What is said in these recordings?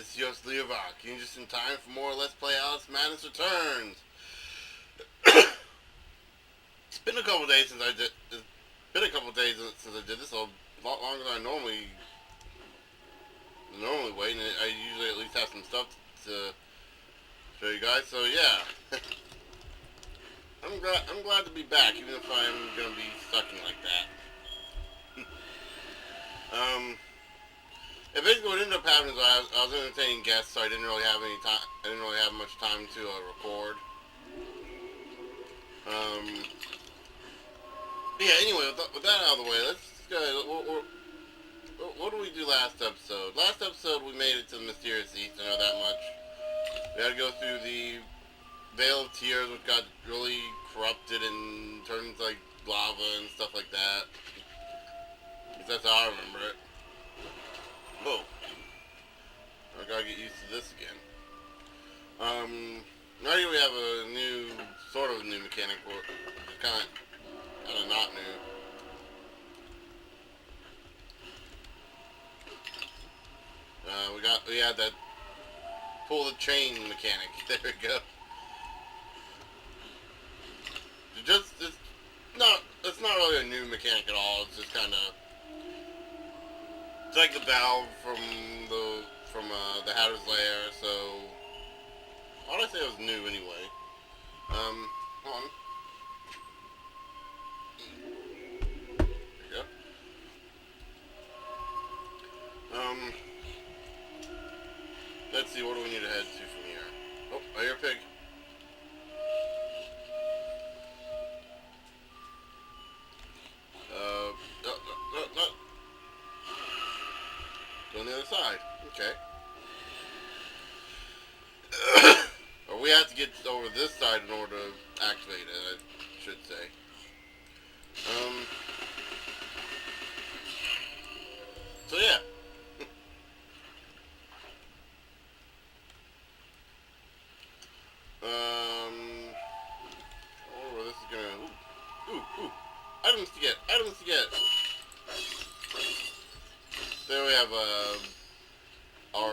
this is Yost Leovak. You're just in time for more Let's Play Alice Madness Returns. It's been a couple days since I did. It's been a couple days since I did this. A lot longer than I normally wait, and I usually at least have some stuff to show you guys. So yeah, I'm glad to be back, even if I'm gonna be sucking like that. And basically what ended up happening is I was entertaining guests, so I didn't really have any time. I didn't really have much time to record. Yeah. Anyway, with that out of the way, let's go. What did we do last episode? Last episode we made it to the Mysterious East. I know that much. We had to go through the Veil of Tears, which got really corrupted and turned into like lava and stuff like that. Because that's how I remember it. Whoa. I gotta get used to this again. Now here we have a new, sort of new mechanic, which is kind of not new. We had that pull the chain mechanic. There we go. It's not really a new mechanic at all. It's just kind of, it's like the valve from the Hatter's Lair. So why did I say it was new anyway? Hold on. There you go. Let's see, what do we need to head to from here? Oh, I hear a pig. No. Go on the other side. Okay. Or we have to get over this side in order to activate it, I should say. So yeah. I wonder where this is gonna... Ooh. Items to get. There we have, our,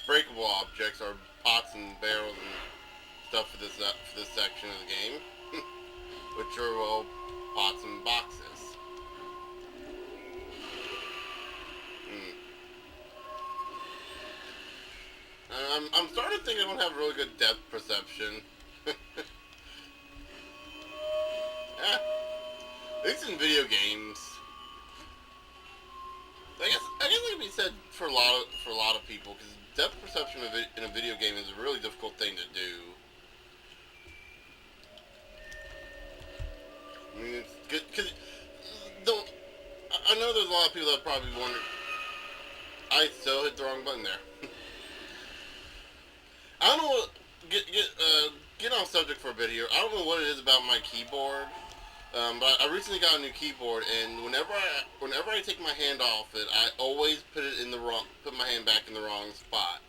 breakable objects, our pots and barrels and stuff for this section of the game. Which are, well, pots and boxes. I'm starting to think I don't have really good depth perception. At least in video games. I guess it can be said for a lot of people, because depth perception in a video game is a really difficult thing to do. I mean, it's good because I know there's a lot of people that probably wonder. I still hit the wrong button there. I don't know what get off subject for a bit here. I don't know what it is about my keyboard. But I recently got a new keyboard, and whenever I take my hand off it, I always put my hand back in the wrong spot.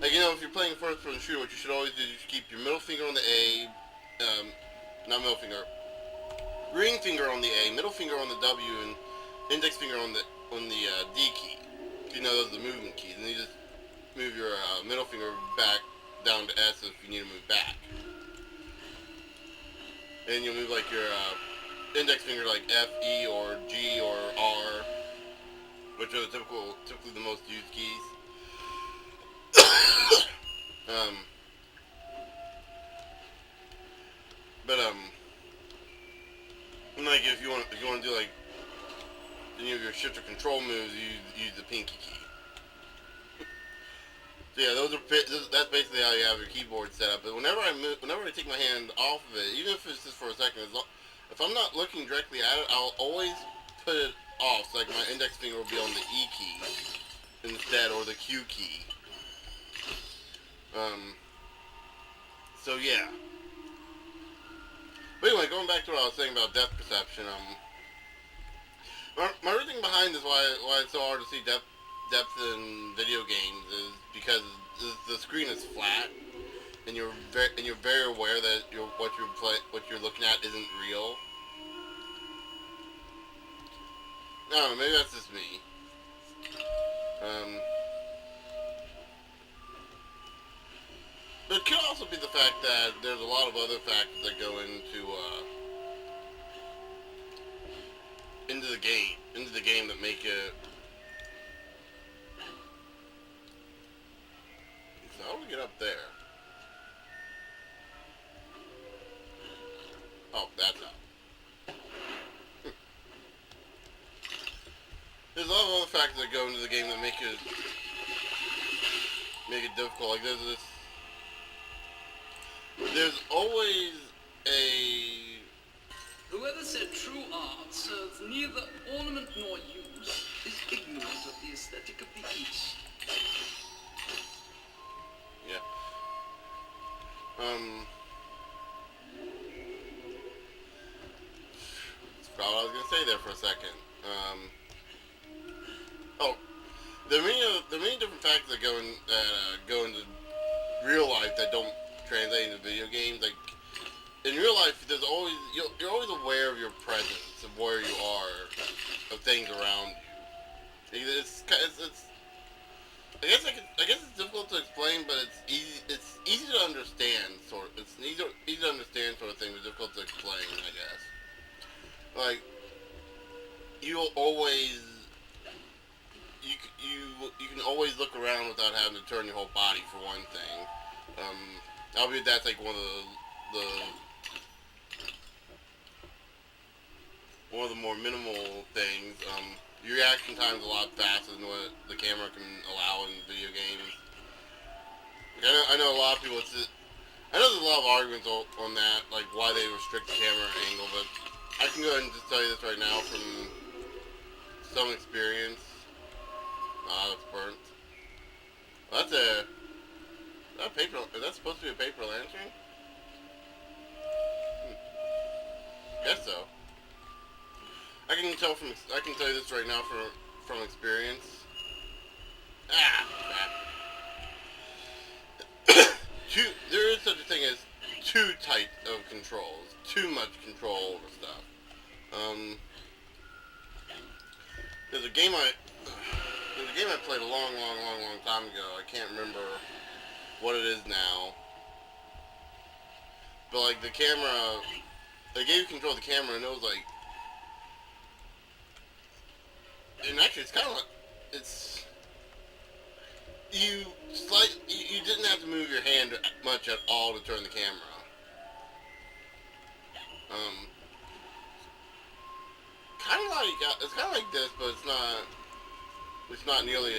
Like, you know, if you're playing first-person shooter, what you should always do is you should keep your middle finger on the A, not middle finger, ring finger on the A, middle finger on the W, and index finger on the D key. You know, those are the movement keys, and you just move your middle finger back down to S if you need to move back. And you'll move like your index finger like F, E, or G, or R, which are typically the most used keys. Like if you want to do like any of your shift or control moves, you use the pinky key. So yeah, that's basically how you have your keyboard set up. But whenever I take my hand off of it, even if it's just for a second, if I'm not looking directly at it, I'll always put it off. So like my index finger will be on the E key instead, or the Q key. So yeah. But anyway, going back to what I was saying about depth perception, my reasoning behind this, why it's so hard to see depth in video games, is because the screen is flat, and you're very aware that what you're looking at isn't real. I don't know, maybe that's just me. Um, but it could also be the fact that there's a lot of other factors that go into the game that make it. So how do we get up there? Oh, that's up. There's a lot of other factors that go into the game that make it difficult. Like there's always a. Whoever said true art serves neither ornament nor use is ignorant of the aesthetic of the East. Yeah. That's probably what I was gonna say there for a second. Oh, there are many different factors that go into real life that don't translate into video games. Like in real life, you're always aware of your presence, of where you are, of things around you. It's I guess it's difficult to explain, but it's easy to understand. It's easy to understand sort of thing, but difficult to explain. I guess. Like you'll always you can always look around without having to turn your whole body for one thing. Albeit that's like one of the more minimal things. Your reaction time is a lot faster than what the camera can allow in video games. Like, I know a lot of people. I know there's a lot of arguments on that, like why they restrict the camera angle, but I can go ahead and just tell you this right now from some experience. It's burnt. Well, that's a. Is that paper? Is that supposed to be a paper lantern? Guess so. I can tell you this right now from experience. Crap. There is such a thing as too tight of controls, too much control over stuff. There's a game I played a long time ago. I can't remember what it is now. But like the camera, they gave you control of the camera, and it was like, and actually it's kind of like you didn't have to move your hand much at all to turn the camera. It's kind of like this, but it's not nearly.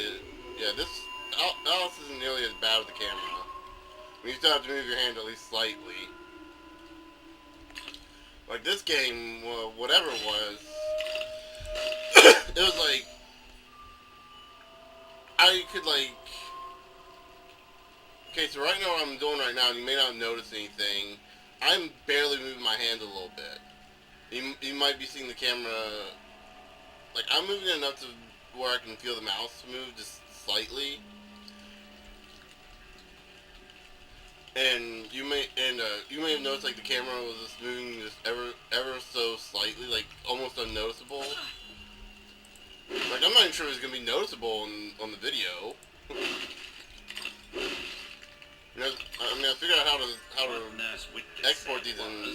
This Alice isn't nearly as bad with the camera. You still have to move your hand at least slightly. Like this game, whatever it was, it was like I could like. Okay, so right now what I'm doing right now, and you may not notice anything, I'm barely moving my hand a little bit. You might be seeing the camera, like I'm moving it enough to where I can feel the mouse move just slightly. And you may have noticed like the camera was just moving just ever so slightly, like almost unnoticeable. Like I'm not even sure it's gonna be noticeable on the video. I figured out how to export these in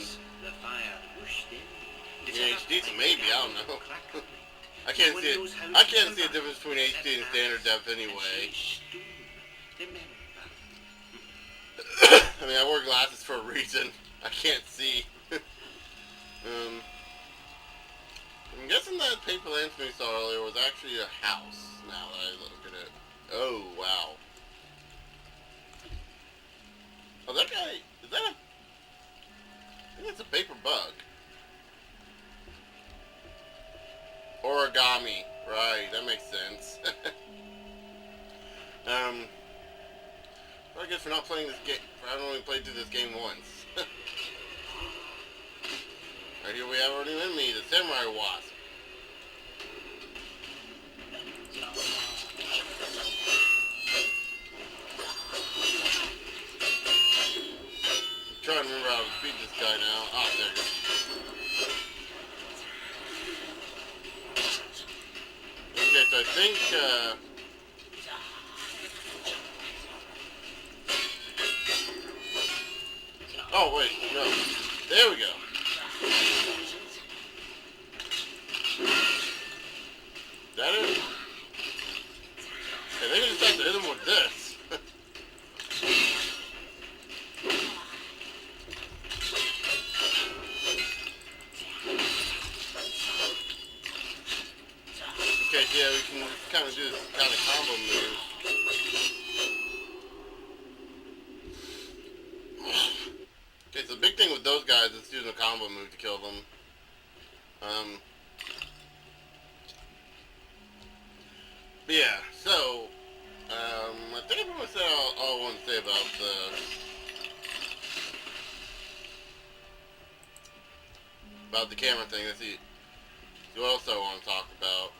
HD, so maybe I don't know. I can't see a difference between HD and standard depth anyway. I mean, I wear glasses for a reason. I can't see. I'm guessing that paper lantern we saw earlier was actually a house. Now that I look at it. Oh wow. Oh, that guy, is that I think it's a paper bug. Origami, right, that makes sense. I guess we're not playing this game, I've only played through this game once. Right here we have our new enemy, the Samurai Wasp. I'm trying to remember how to beat this guy now. Ah, there it goes. Okay, so I think, Oh, wait, no. There we go. Is that it? Hey, they can just have to hit him with this. Okay, yeah, we can kind of do this kind of combo move. Okay, so the big thing with those guys is using a combo move to kill them. But yeah, so, I think I'm going to say all I want to say about the camera thing. Let's see what else I want to talk about.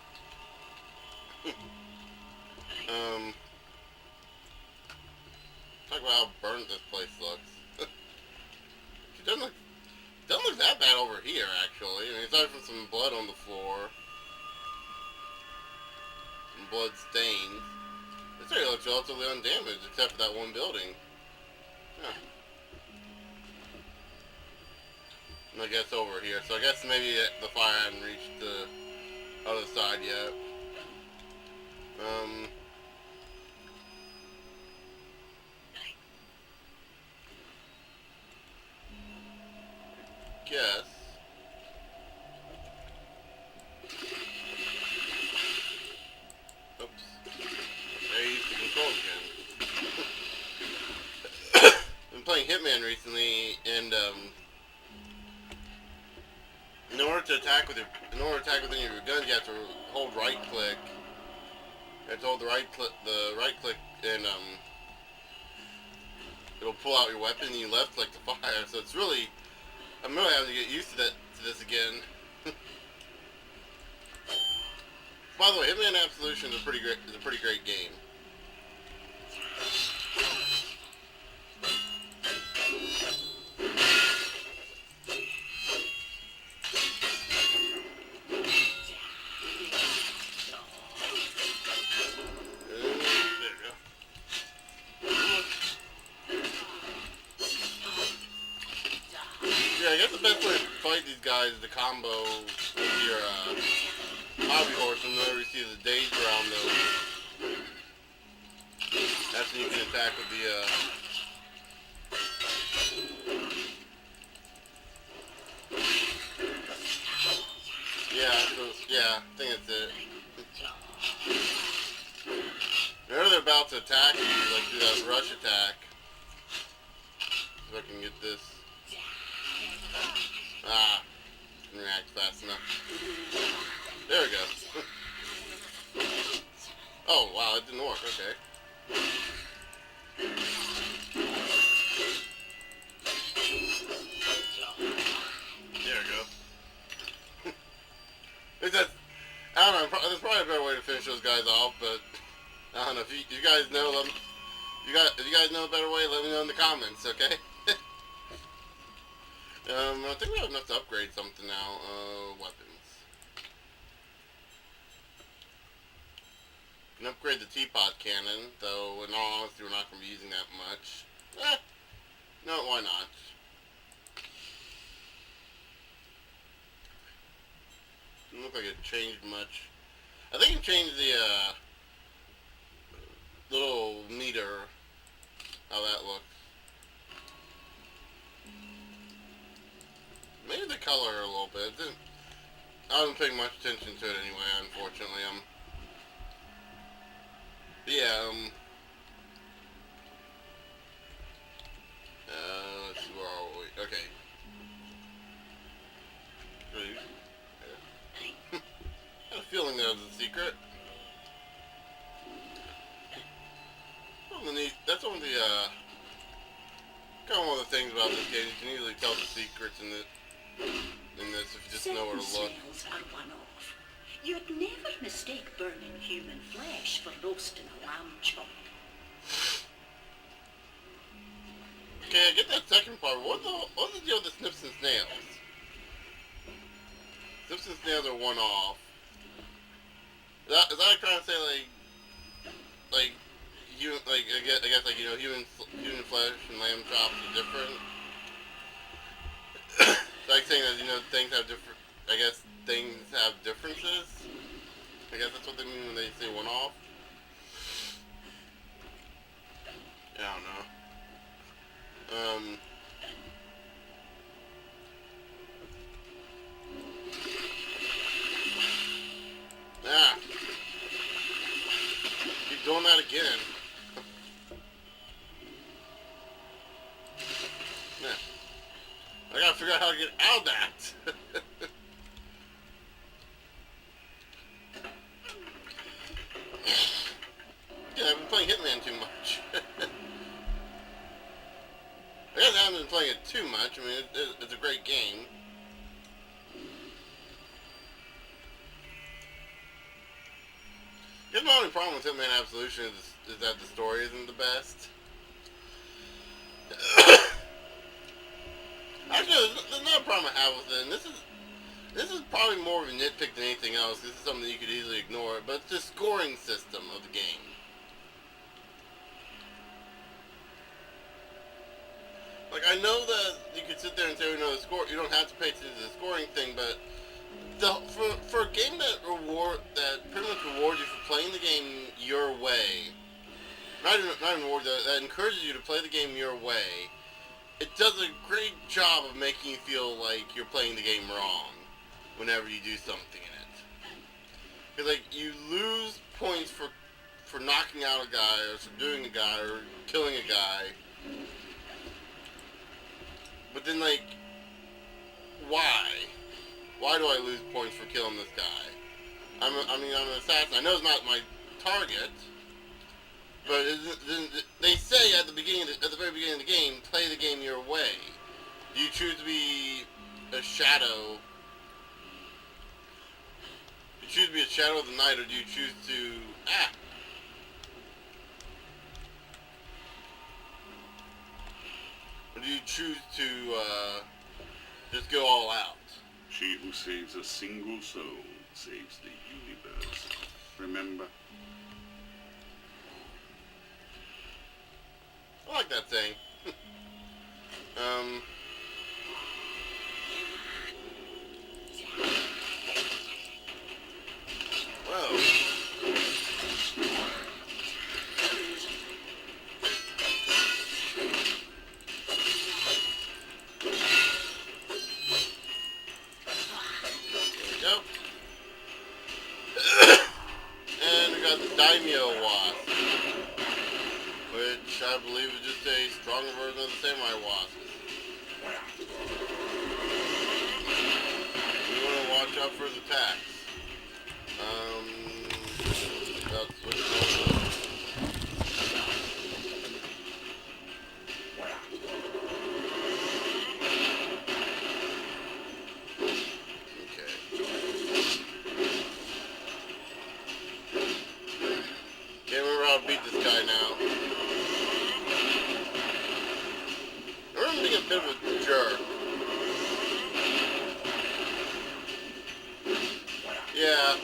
Talk about how burnt this place looks. It doesn't look that bad over here, actually. I mean, aside from some blood on the floor, some blood stains, this area looks relatively undamaged, except for that one building. Huh. And I guess over here, so I guess maybe the fire hadn't reached the other side yet. Guess. Oops. There you used to control again. Been playing Hitman recently, and in order to attack with any of your guns, you have to hold right click. You have to hold the right click, and it'll pull out your weapon, and you left click to fire. So it's really, I'm really having to get used to this again. By the way, Hitman Absolution is a pretty great game. Yeah, I guess the best way to fight these guys is to combo with your hobby horse, and whenever you see the days around those, that's when you can attack with the yeah, I think that's it. Whenever they're about to attack you, like do that rush attack. If I can get this. Ah, didn't react fast enough. There we go. Oh, wow, it didn't work, okay. There we go. I don't know, there's probably a better way to finish those guys off, but I don't know, if you guys know, if you guys know a better way, let me know in the comments, okay? I think we have enough to upgrade something now. Weapons. We can upgrade the teapot cannon, though in all honesty we're not going to be using that much. No, why not? Doesn't look like it changed much. I think it changed the, little meter, how that looks. Maybe the color a little bit. I wasn't paying much attention to it anyway, unfortunately. Yeah, let's see, where are we? Okay. I had a feeling there was a secret. That's one of the, kind of one of the things about this game. You can easily tell the secrets in this if you just know where to look. Smells are one-off. You'd never mistake burning human flesh for roasting a lamb chop. Okay, I get that second part. What's the deal with the snips and snails? Snips and snails are one-off. Is that trying to say like I guess like, you know, human flesh and lamb chops are different? saying that, you know, things have different, I guess things have differences. I guess that's what they mean when they say one-off. I don't know. Keep doing that again. Yeah. I gotta figure out how to get out of that. Yeah, I've been playing Hitman too much. I guess I haven't been playing it too much. I mean, it's a great game. I guess my only problem with Hitman Absolution is that the story isn't the best. Actually, there's not a problem I have with it. And this is probably more of a nitpick than anything else. This is something you could easily ignore. But it's the scoring system of the game. Like, I know that you could sit there and say, you know, the score, you don't have to pay attention to the scoring thing, but for a game that pretty much rewards you for playing the game your way, not even rewards, that encourages you to play the game your way, it does a great job of making you feel like you're playing the game wrong whenever you do something in it. Because, like, you lose points for knocking out a guy, or subduing a guy, or killing a guy. But then, like, why? Why do I lose points for killing this guy? I'm an assassin. I know it's not my target, but they say at the very beginning of the game, play the game your way. Do you choose to be a shadow? Do you choose to be a shadow of the night, or do you choose to Or do you choose to just go all out? She who saves a single soul saves the universe. Remember? I like that saying. Whoa. Daimyo Wasp, which I believe is just a stronger version of the Samurai Wasp. We want to watch out for his attacks. That's what beat this guy now. I remember being a bit of a jerk. Yeah.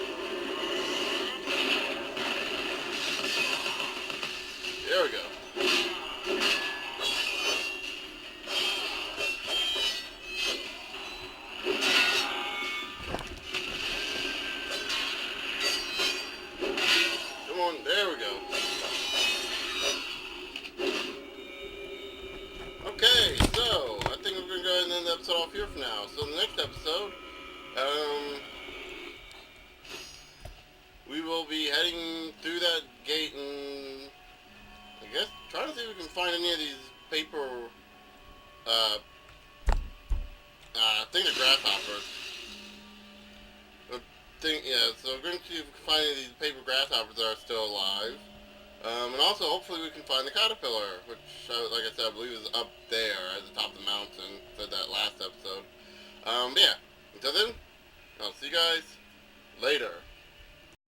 There we go. Come on, there we go. Okay, so I think we're gonna go ahead and end the episode off here for now. So in the next episode, we will be heading through that gate and I guess trying to see if we can find any of these paper things are grasshoppers. So we're going to see if we can find any of these paper grasshoppers that are still alive. And also, hopefully, we can find the caterpillar, which, like I said, I believe is up there at the top of the mountain. Said that last episode. But yeah, until then, I'll see you guys later.